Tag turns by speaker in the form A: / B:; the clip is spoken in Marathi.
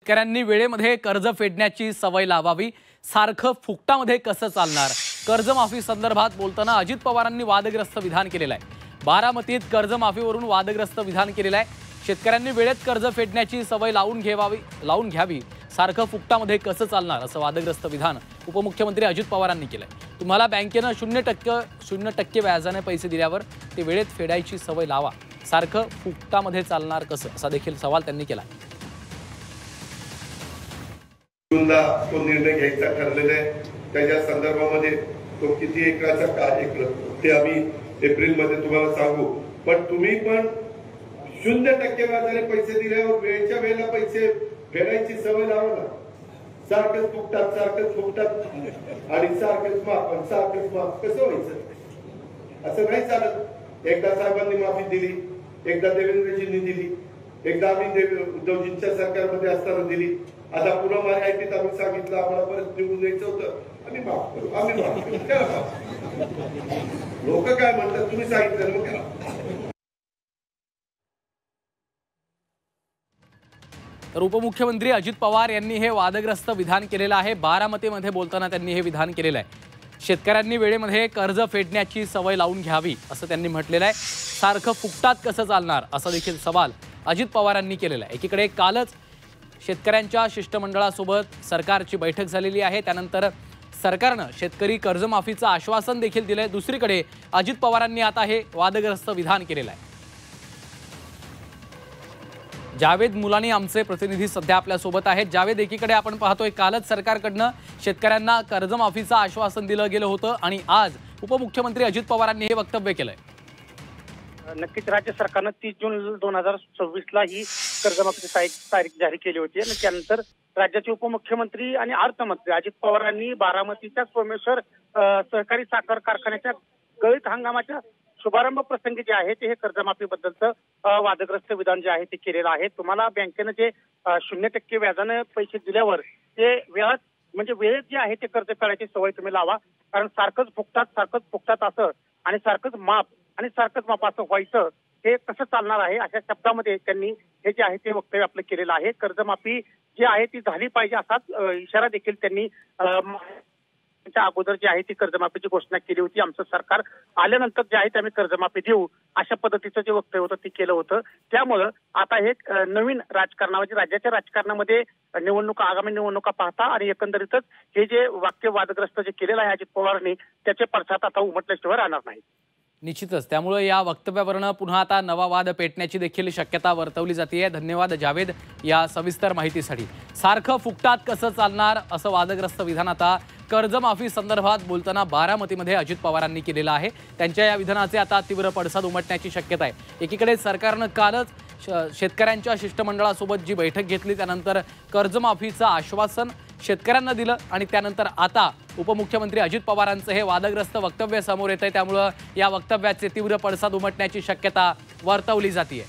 A: शेतकऱ्यांनी वेळेमध्ये कर्ज फेडण्याची सवय लावावी। सारखं फुकटामध्ये कसं चालणार? कर्जमाफी संदर्भात बोलताना अजित पवारांनी वादग्रस्त विधान केलेलं आहे। बारामतीत कर्जमाफीवरून वादग्रस्त विधान केलेलं आहे। शेतकऱ्यांनी वेळेत कर्ज फेडण्याची सवय लावून घ्यावी। सारखं फुकटामध्ये कसं चालणार असं वादग्रस्त विधान उपमुख्यमंत्री अजित पवारांनी केलंय। तुम्हाला बँकेनं 0% व्याजाने पैसे दिल्यावर ते वेळेत फेडायची सवय लावा। सारखं फुकटामध्ये चालणार कसं असा देखील सवाल त्यांनी केला।
B: तो निर्णय घ्यायचा ठरलेला आहे। त्याच्या संदर्भामध्ये तो किती एकराचा काय एकर ते आम्ही एप्रिलमध्ये तुम्हाला सांगू। पण तुम्ही पण 0% व्याजाने पैसे दिल्यावर वेळच्या वेळेला पैसे फेडायची सवय लावा ना। सारखंच फुकटात आणि सारखंच माफ कसं व्हायचं? असं नाही चालत। एकदा साहेबांनी माफी दिली, एकदा देवेंद्रजींनी दिली, एकदा आम्ही उद्धवजींच्या सरकारमध्ये असताना दिली। आता पुन्हा माहितीत आम्ही सांगितलं आम्हाला परत निवडून द्यायचं होतं, आम्ही माफ करू। लोक काय म्हणतात तुम्ही सांगितलं मग करा।
A: तर उपमुख्यमंत्री अजित पवार यांनी हे वादग्रस्त विधान केलेलं आहे। बारामतीमध्ये बोलताना त्यांनी हे विधान केलेलं आहे। शेतकऱ्यांनी वेळेमध्ये कर्ज फेडण्याची सवय लावून घ्यावी असं त्यांनी म्हटलेलं आहे। सारखं फुकटात कसं चालणार असा देखील सवाल अजित पवारांनी केलेला आहे। एकीकडे कालच शेतकऱ्यांच्या शिष्टमंडळासोबत सरकारची बैठक झालेली आहे। त्यानंतर सरकारनं शेतकरी कर्जमाफीचं आश्वासन देखील दिलंय। दुसरीकडे अजित पवारांनी आता हे वादग्रस्त विधान केलेलं आहे। जावेद मुलानी आमचे प्रतिनिधी सध्या आपल्या सोबत आहेत। जावेद, एकीकडे आपण पाहतोय कालच सरकारकडनं शेतकऱ्यांना कर्जमाफीचं आश्वासन दिलं गेलं होतं आणि आज उपमुख्यमंत्री अजित पवारांनी हे वक्तव्य केलंय।
C: नक्कीच राज्य सरकारनं 30 जून 2026 ही कर्जमाफीची तारीख जाहीर केली होती आणि त्यानंतर राज्याचे उपमुख्यमंत्री आणि अर्थमंत्री अजित पवारांनी बारामतीच्या सोमेश्वर सहकारी साखर कारखान्याच्या गळीत हंगामाच्या शुभारंभ प्रसंगी जे आहे ते हे कर्जमाफीबद्दलचं वादग्रस्त विधान जे आहे ते केलेलं आहे। तुम्हाला बँकेनं जे 0% व्याजाने पैसे दिल्यावर ते वेळेत जे आहे ते कर्ज फेडायची सवय तुम्ही लावा। कारण सारखंच फुकटात असं आणि सारखंच माफ असं व्हायचं हे कसं चालणार आहे अशा शब्दामध्ये त्यांनी हे जे आहे ते वक्तव्य आपलं केलेलं आहे। कर्जमाफी जी आहे ती झाली पाहिजे असाच इशारा देखील त्यांनी अगोदर जी आहे ती कर्जमाफीची घोषणा केली होती। आमचं सरकार आल्यानंतर जे आहे ते आम्ही कर्जमाफी देऊ अशा पद्धतीचं जे वक्तव्य होतं ते केलं होतं। त्यामुळं आता हे नवीन राजकारणामध्ये राज्याच्या राजकारणामध्ये आगामी निवडणुका पाहता आणि एकंदरीतच हे जे वाक्य वादग्रस्त जे केलेलं आहे अजित पवारांनी त्याचे पडसाद आता उमटल्याशिवाय राहणार नाही।
A: निश्चितच त्यामुळे या वक्तव्यावरून पुन्हा आता नवा वाद पेटण्याची देखील शक्यता वर्तवली जाते। धन्यवाद जावेद या सविस्तर माहितीसाठी। सारखं फुकटात कसं चालणार असं वादग्रस्त विधान आता कर्जमाफी संदर्भात बोलताना बारामतीमध्ये अजित पवारांनी केलेलं आहे। त्यांच्या या विधानाचे आता तीव्र पडसाद उमटण्याची शक्यता आहे। एकीकडे सरकारनं कालच शेतकऱ्यांच्या शिष्टमंडळासोबत जी बैठक घेतली त्यानंतर कर्जमाफीचं आश्वासन शेतकऱ्यांना दिलं आणि त्यानंतर आता उपमुख्यमंत्री अजित पवारांचं हे वादग्रस्त वक्तव्य समोर येतंय। त्यामुळे या वक्तव्याचे तीव्र पडसाद उमटण्याची शक्यता वर्तवली जाते।